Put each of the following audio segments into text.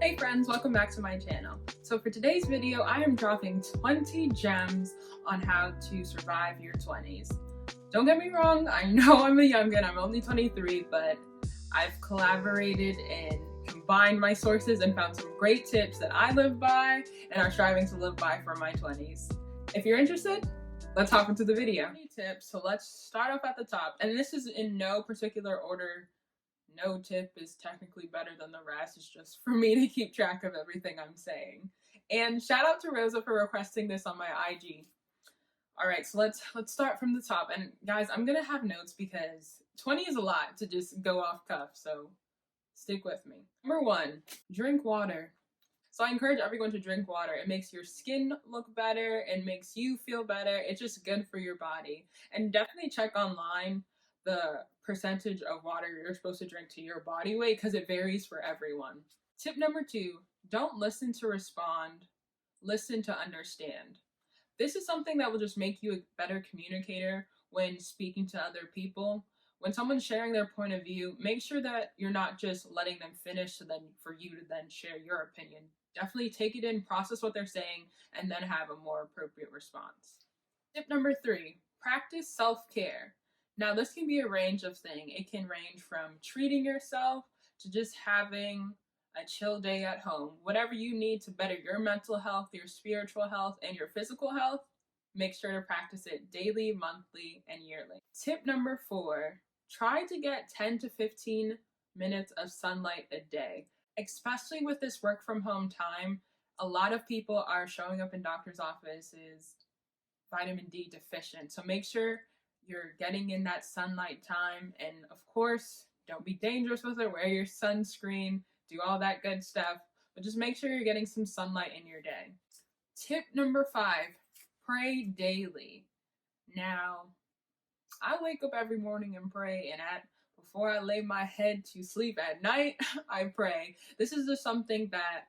Hey friends, welcome back to my channel. So for today's video, I am dropping 20 gems on how to survive your 20s. Don't get me wrong, I know I'm a youngin', I'm only 23, but I've collaborated and combined my sources and found some great tips that I live by and are striving to live by for my 20s. If you're interested, let's hop into the video. 20 tips, so let's start off at the top. And this is in no particular order. No tip is technically better than the rest. It's just for me to keep track of everything I'm saying. And shout out to Rosa for requesting this on my IG. All right, so let's start from the top. And guys, I'm gonna have notes because 20 is a lot to just go off cuff, so stick with me. Number 1, drink water. So I encourage everyone to drink water. It makes your skin look better, it makes you feel better. It's just good for your body. And definitely check online the percentage of water you're supposed to drink to your body weight because it varies for everyone. Tip number 2, don't listen to respond, listen to understand. This is something that will just make you a better communicator when speaking to other people. When someone's sharing their point of view, make sure that you're not just letting them finish so then for you to then share your opinion. Definitely take it in, process what they're saying, and then have a more appropriate response. Tip number 3, practice self-care. Now, this can be a range of things. It can range from treating yourself to just having a chill day at home. Whatever you need to better your mental health, your spiritual health, and your physical health, make sure to practice it daily, monthly, and yearly. Tip number 4, try to get 10 to 15 minutes of sunlight a day. Especially with this work from home time, a lot of people are showing up in doctor's offices vitamin D deficient. So make sure you're getting in that sunlight time, and of course, don't be dangerous with it. Wear your sunscreen, do all that good stuff, but just make sure you're getting some sunlight in your day. Tip number 5, pray daily. Now, I wake up every morning and pray, and before I lay my head to sleep at night, I pray. This is just something that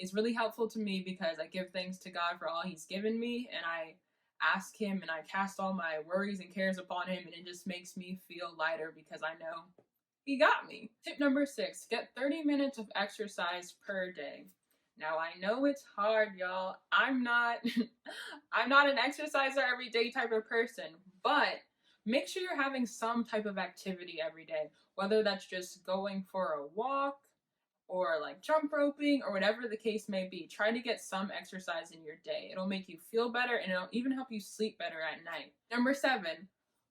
is really helpful to me because I give thanks to God for all He's given me, and I ask Him and I cast all my worries and cares upon Him, and it just makes me feel lighter because I know He got me. Tip number 6, get 30 minutes of exercise per day. Now, I know it's hard, y'all. I'm not an exerciser every day type of person, but make sure you're having some type of activity every day, whether that's just going for a walk or like jump roping or whatever the case may be. Try to get some exercise in your day. It'll make you feel better and it'll even help you sleep better at night. Number 7,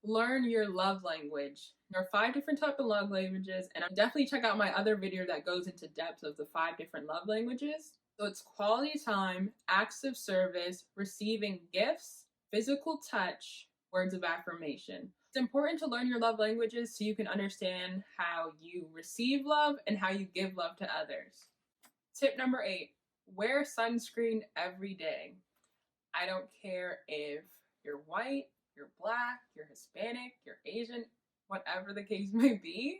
learn your love language. There are 5 different types of love languages, and definitely check out my other video that goes into depth of the 5 different love languages. So it's quality time, acts of service, receiving gifts, physical touch, words of affirmation. It's important to learn your love languages so you can understand how you receive love and how you give love to others. Tip number 8, wear sunscreen every day. I don't care if you're white, you're black, you're Hispanic, you're Asian, whatever the case may be.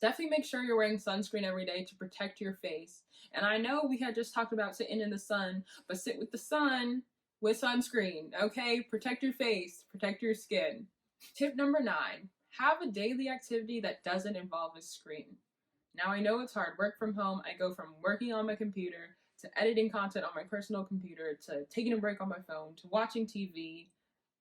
Definitely make sure you're wearing sunscreen every day to protect your face. And I know we had just talked about sitting in the sun, but sit with the sun with sunscreen, okay? Protect your face, protect your skin. Tip number 9, have a daily activity that doesn't involve a screen. Now, I know it's hard. Work from home, I go from working on my computer to editing content on my personal computer to taking a break on my phone to watching TV,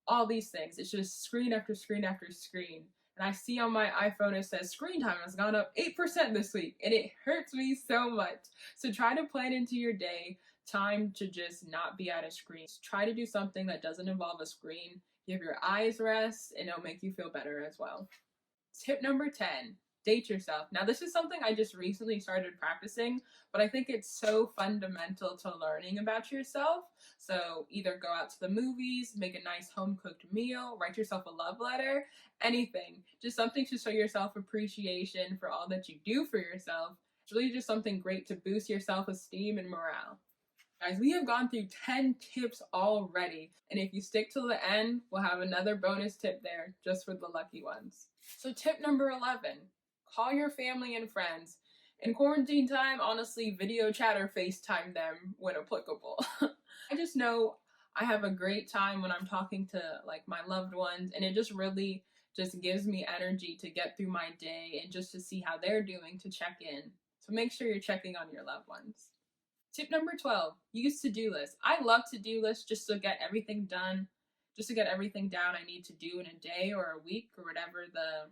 all these things. It's just screen after screen after screen. And I see on my iPhone it says screen time has gone up 8% this week, and it hurts me so much. So try to plan into your day time to just not be at a screen. Try to do something that doesn't involve a screen. Give your eyes rest, and it'll make you feel better as well. Tip number 10, date yourself. Now, this is something I just recently started practicing, but I think it's so fundamental to learning about yourself. So either go out to the movies, make a nice home-cooked meal, write yourself a love letter, anything. Just something to show yourself appreciation for all that you do for yourself. It's really just something great to boost your self-esteem and morale. Guys, we have gone through 10 tips already, and if you stick till the end, we'll have another bonus tip there just for the lucky ones. So tip number 11, call your family and friends. In quarantine time, honestly, video chat or FaceTime them when applicable. I just know I have a great time when I'm talking to like my loved ones, and it just really just gives me energy to get through my day and just to see how they're doing, to check in. So make sure you're checking on your loved ones. Tip number 12, use to-do lists. I love to-do lists just to get everything done, just to get everything down I need to do in a day or a week or whatever the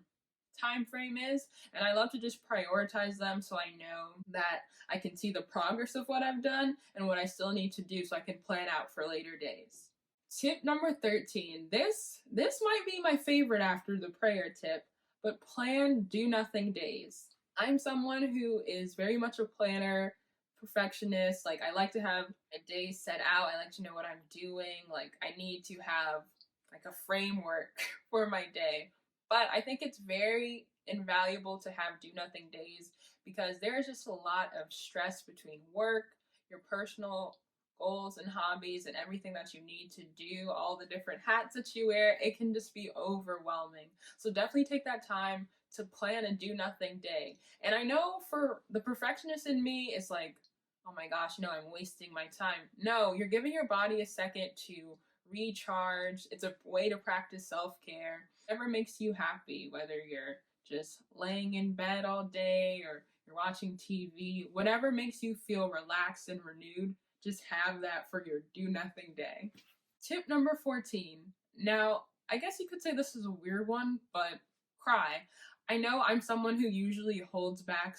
time frame is. And I love to just prioritize them so I know that I can see the progress of what I've done and what I still need to do so I can plan out for later days. Tip number 13. This might be my favorite after the prayer tip, but plan do nothing days. I'm someone who is very much a planner, perfectionist. Like, I like to have a day set out. I like to know what I'm doing. Like, I need to have like a framework for my day. But I think it's very invaluable to have do nothing days because there's just a lot of stress between work, your personal goals and hobbies, and everything that you need to do, all the different hats that you wear. It can just be overwhelming. So definitely take that time to plan a do nothing day. And I know for the perfectionist in me, it's like, oh my gosh, no, I'm wasting my time. No, you're giving your body a second to recharge. It's a way to practice self care. Whatever makes you happy, whether you're just laying in bed all day or you're watching TV, whatever makes you feel relaxed and renewed, just have that for your do nothing day. Tip number 14. Now, I guess you could say this is a weird one, but cry. I know I'm someone who usually holds back.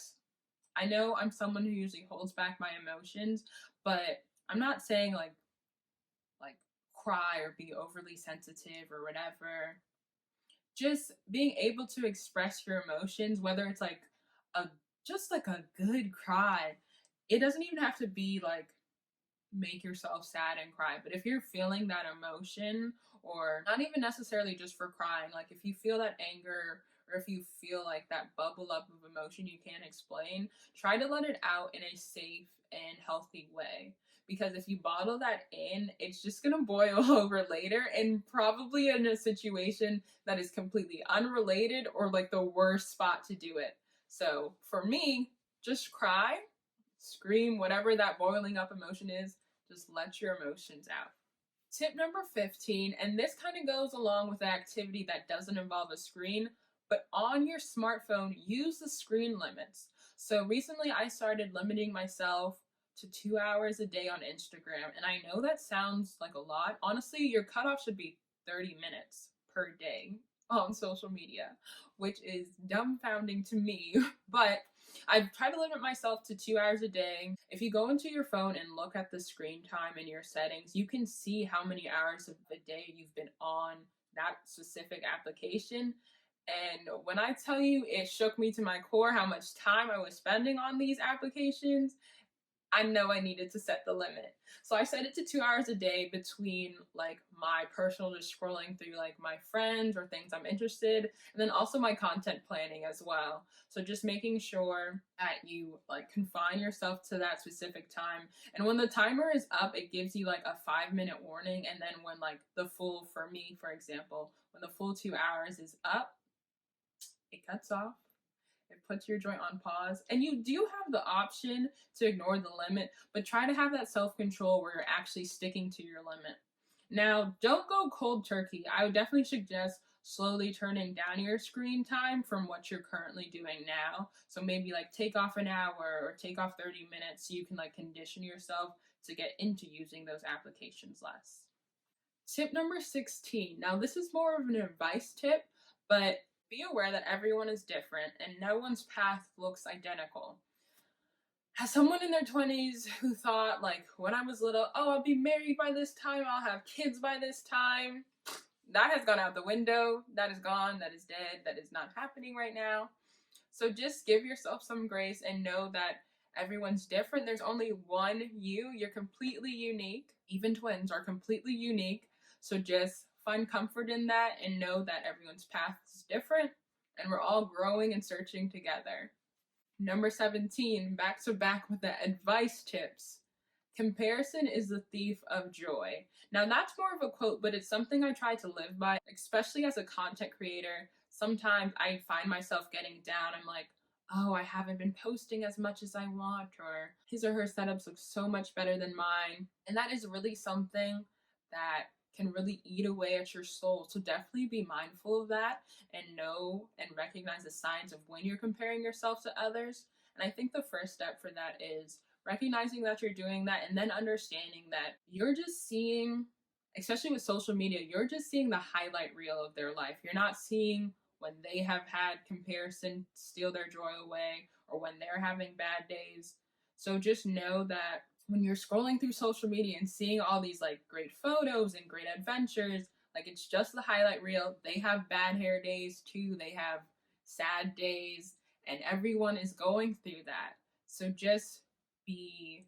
I know I'm someone who usually holds back my emotions, but I'm not saying like cry or be overly sensitive or whatever. Just being able to express your emotions, whether it's like a just like a good cry. It doesn't even have to be like make yourself sad and cry. But if you're feeling that emotion, or not even necessarily just for crying, like if you feel that anger or if you feel like that bubble up of emotion you can't explain, try to let it out in a safe and healthy way. Because if you bottle that in, it's just gonna boil over later and probably in a situation that is completely unrelated or like the worst spot to do it. So for me, just cry, scream, whatever that boiling up emotion is, just let your emotions out. Tip number 15, and this kind of goes along with an activity that doesn't involve a screen, but on your smartphone, use the screen limits. So recently I started limiting myself to 2 hours a day on Instagram, and I know that sounds like a lot. Honestly, your cutoff should be 30 minutes per day on social media, which is dumbfounding to me, but I've tried to limit myself to 2 hours a day. If you go into your phone and look at the screen time in your settings, you can see how many hours of the day you've been on that specific application. And when I tell you it shook me to my core how much time I was spending on these applications, I know I needed to set the limit. So I set it to 2 hours a day between like my personal just scrolling through like my friends or things I'm interested, and then also my content planning as well. So just making sure that you like confine yourself to that specific time. And when the timer is up, it gives you like a 5 minute warning. And then when like the full, for me, for example, when the full 2 hours is up, it cuts off. It puts your joint on pause. And you do have the option to ignore the limit, but try to have that self control where you're actually sticking to your limit. Now, don't go cold turkey. I would definitely suggest slowly turning down your screen time from what you're currently doing now. So maybe like take off an hour or take off 30 minutes so you can like condition yourself to get into using those applications less. Tip number 16. Now, this is more of an advice tip, but be aware that everyone is different and no one's path looks identical. As someone in their 20s who thought, like, when I was little, oh, I'll be married by this time, I'll have kids by this time, that has gone out the window. That is gone. That is dead. That is not happening right now. So just give yourself some grace and know that everyone's different. There's only one you. You're completely unique. Even twins are completely unique. So just find comfort in that and know that everyone's path is different and we're all growing and searching together. Number 17, back to back with the advice tips. Comparison is the thief of joy. Now, that's more of a quote, but it's something I try to live by, especially as a content creator. Sometimes I find myself getting down. I'm like, oh, I haven't been posting as much as I want, or his or her setups look so much better than mine. And that is really something that can really eat away at your soul. So definitely be mindful of that and know and recognize the signs of when you're comparing yourself to others. And I think the first step for that is recognizing that you're doing that, and then understanding that you're just seeing, especially with social media, you're just seeing the highlight reel of their life. You're not seeing when they have had comparison steal their joy away or when they're having bad days. So just know that when you're scrolling through social media and seeing all these like great photos and great adventures, like it's just the highlight reel. They have bad hair days too. They have sad days, and everyone is going through that. So just be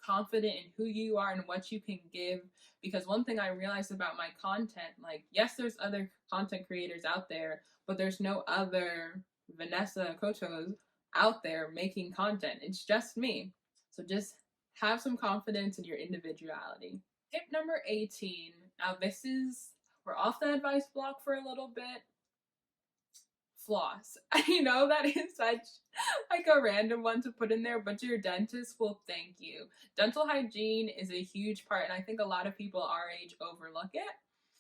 confident in who you are and what you can give. Because one thing I realized about my content, like, yes, there's other content creators out there, but there's no other Vanessa Akotos out there making content. It's just me. So just have some confidence in your individuality. Tip number 18. Now we're off the advice block for a little bit. Floss. I know that is such like a random one to put in there, but your dentist will thank you. Dental hygiene is a huge part, and I think a lot of people our age overlook it.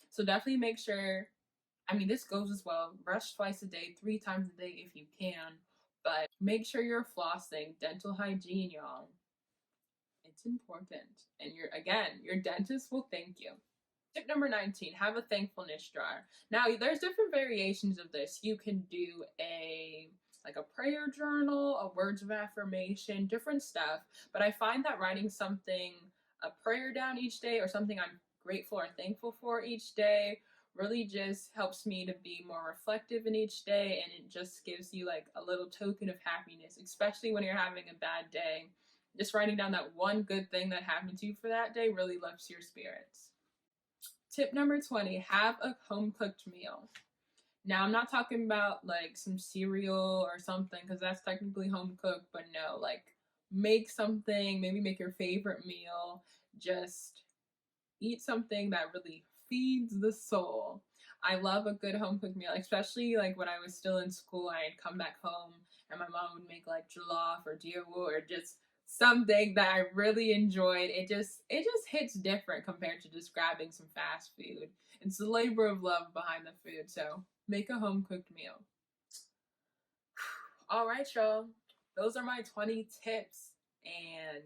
So definitely make sure, I mean, this goes as well, brush twice a day, 3 times a day if you can, but make sure you're flossing. Dental hygiene, y'all. It's important. And your dentist will thank you. Tip number 19, have a thankfulness jar. Now, there's different variations of this. You can do a prayer journal, a words of affirmation, different stuff. But I find that writing a prayer down each day, or something I'm grateful or thankful for each day, really just helps me to be more reflective in each day, and it just gives you like a little token of happiness, especially when you're having a bad day. Just writing down that one good thing that happened to you for that day really lifts your spirits. Tip number 20, have a home-cooked meal. Now, I'm not talking about like some cereal or something, because that's technically home-cooked, but no, like make something, maybe make your favorite meal. Just eat something that really feeds the soul. I love a good home-cooked meal, especially like when I was still in school. I'd come back home and my mom would make like jollof or jiawu or just something that I really enjoyed. It just hits different compared to just grabbing some fast food. It's the labor of love behind the food. So make a home cooked meal. All right, y'all. Those are my 20 tips, and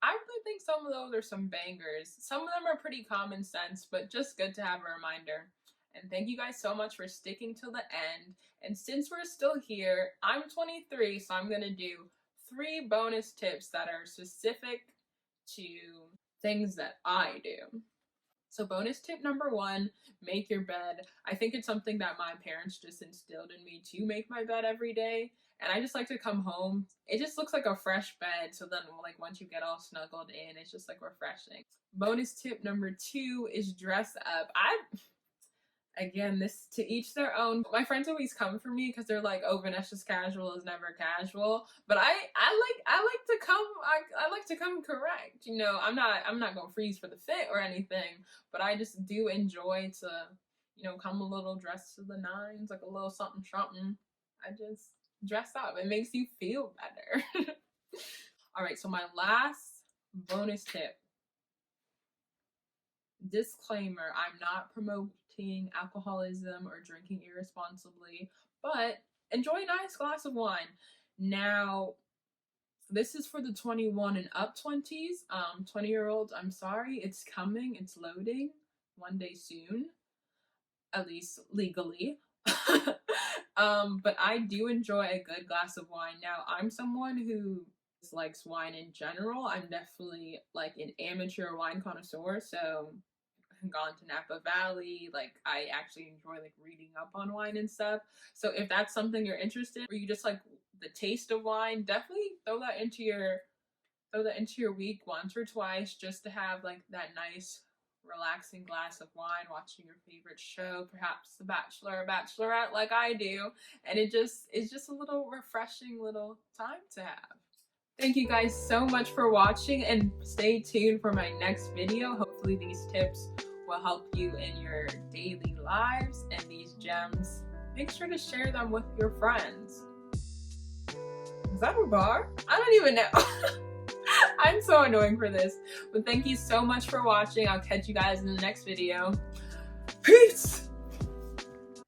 I really think some of those are some bangers. Some of them are pretty common sense, but just good to have a reminder. And thank you guys so much for sticking till the end. And since we're still here, I'm 23, so I'm going to do 3 bonus tips that are specific to things that I do. So bonus tip number 1, make your bed. I think it's something that my parents just instilled in me, to make my bed every day. And I just like to come home. It just looks like a fresh bed. So then like once you get all snuggled in, it's just like refreshing. Bonus tip number 2 is dress up. Again, this to each their own. My friends always come for me because they're like, "Oh, Vanessa's casual is never casual." But I like to come correct. You know, I'm not gonna freeze for the fit or anything, but I just do enjoy to, come a little dressed to the nines, like a little something something. I just dress up. It makes you feel better. All right, so my last bonus tip. Disclaimer, I'm not promoting alcoholism or drinking irresponsibly, but enjoy a nice glass of wine. Now, this is for the 21 and up 20s. 20-year-olds, I'm sorry, it's coming, it's loading one day soon, at least legally. But I do enjoy a good glass of wine. Now, I'm someone who likes wine in general. I'm definitely like an amateur wine connoisseur, so I've gone to Napa Valley. Like, I actually enjoy like reading up on wine and stuff. So if that's something you're interested in, or you just like the taste of wine, definitely throw that into your week once or twice, just to have like that nice relaxing glass of wine, watching your favorite show, perhaps The Bachelor or Bachelorette like I do, and it's just a little refreshing little time to have. Thank you guys so much for watching, and stay tuned for my next video. Hopefully these tips will help you in your daily lives, and these gems, make sure to share them with your friends. Is that a bar? I don't even know. I'm so annoying for this, but thank you so much for watching. I'll catch you guys in the next video. Peace!